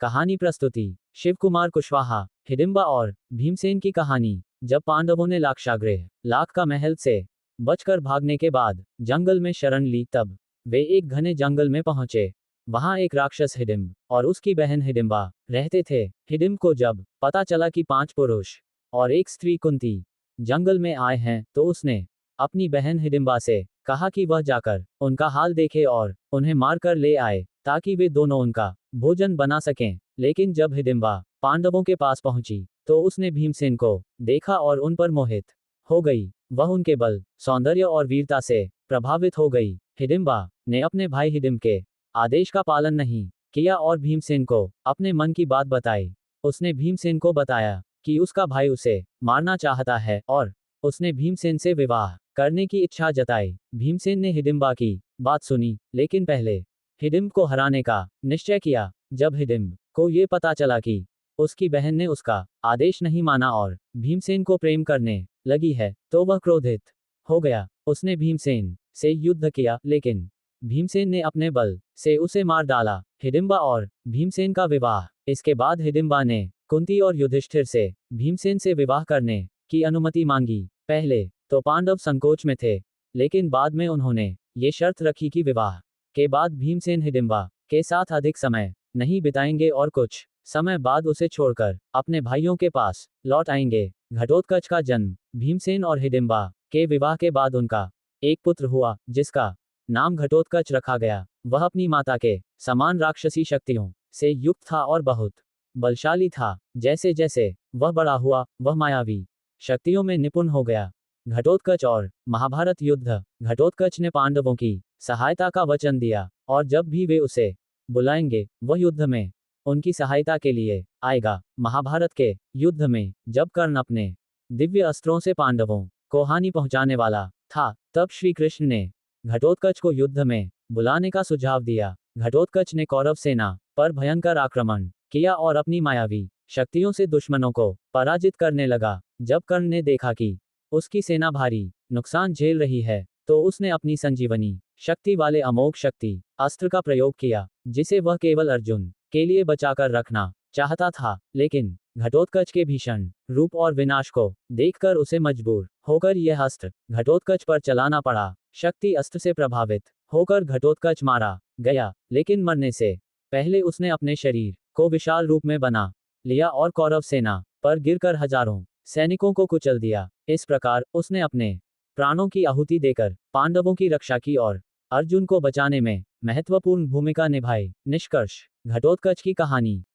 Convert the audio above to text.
कहानी प्रस्तुति शिव कुमार कुशवाहा। हिडिंबा और भीमसेन की कहानी। जब पांडवों ने लाक्षागृह लाख का महल से बचकर भागने के बाद जंगल में शरण ली, तब वे एक घने जंगल में पहुंचे। वहां एक राक्षस हिडिंब और उसकी बहन हिडिंबा रहते थे। हिडिंब को जब पता चला कि 5 पुरुष और एक स्त्री कुंती जंगल में आए हैं, तो उसने अपनी बहन हिडिंबा से कहा कि वह जाकर उनका हाल देखे और उन्हें मारकर ले आए, ताकि वे दोनों उनका भोजन बना सकें। लेकिन जब हिडिंबा पांडवों के पास पहुंची, तो उसने भीमसेन को देखा और उन पर मोहित हो गई। वह उनके बल, सौंदर्य और वीरता से प्रभावित हो गई। हिडिंबा ने अपने भाई हिडिंब के आदेश का पालन नहीं किया और भीमसेन को अपने मन की बात बताई। उसने भीमसेन को बताया कि उसका भाई उसे मारना चाहता है और उसने भीमसेन से विवाह करने की इच्छा जताई। भीमसेन ने हिडिंबा की बात सुनी, लेकिन पहले हिडिंब को हराने का निश्चय किया। जब हिडिंब को ये पता चला कि उसकी बहन ने उसका आदेश नहीं माना और भीमसेन को प्रेम करने लगी है, तो वह क्रोधित हो गया। उसने भीमसेन से युद्ध किया, लेकिन भीमसेन ने अपने बल से उसे मार डाला। हिडिंबा और भीमसेन का विवाह। इसके बाद हिडिंबा ने कुंती और युधिष्ठिर से भीमसेन से विवाह करने की अनुमति मांगी। पहले तो पांडव संकोच में थे, लेकिन बाद में उन्होंने ये शर्त रखी कि विवाह के बाद भीमसेन हिडिंबा के साथ अधिक समय नहीं बिताएंगे और कुछ समय बाद उसे छोड़कर अपने भाइयों के पास लौट आएंगे। घटोत्कच का जन्म। भीमसेन और हिडिंबा के विवाह के बाद उनका एक पुत्र हुआ, जिसका नाम घटोत्कच रखा गया। वह अपनी माता के समान राक्षसी शक्तियों से युक्त था और बहुत बलशाली था। जैसे जैसे वह बड़ा हुआ, वह मायावी शक्तियों में निपुण हो गया। घटोत्कच और महाभारत युद्ध। घटोत्कच ने पांडवों की सहायता का वचन दिया और जब भी वे उसे बुलाएंगे, वह युद्ध में उनकी सहायता के लिए आएगा। महाभारत के युद्ध में जब कर्ण अपने दिव्य अस्त्रों से पांडवों को हानि पहुंचाने वाला था, तब श्री कृष्ण ने घटोत्कच को युद्ध में बुलाने का सुझाव दिया। घटोत्कच ने कौरव सेना पर भयंकर आक्रमण किया और अपनी मायावी शक्तियों से दुश्मनों को पराजित करने लगा। जब कर्ण ने देखा कि उसकी सेना भारी नुकसान झेल रही है, तो उसने अपनी संजीवनी शक्ति वाले अमोघ शक्ति अस्त्र का प्रयोग किया, जिसे वह केवल अर्जुन के लिए बचाकर रखना चाहता था। लेकिन घटोत्कच के भीषण रूप और विनाश को देखकर उसे मजबूर होकर यह अस्त्र घटोत्कच पर चलाना पड़ा। शक्ति अस्त्र से प्रभावित होकर घटोत्कच मारा गया, लेकिन मरने से पहले उसने अपने शरीर को विशाल रूप में बना लिया और कौरव सेना पर गिरकर हजारों सैनिकों को कुचल दिया। इस प्रकार उसने अपने प्राणों की आहुति देकर पांडवों की रक्षा की और अर्जुन को बचाने में महत्वपूर्ण भूमिका निभाई। निष्कर्ष। घटोत्कच की कहानी।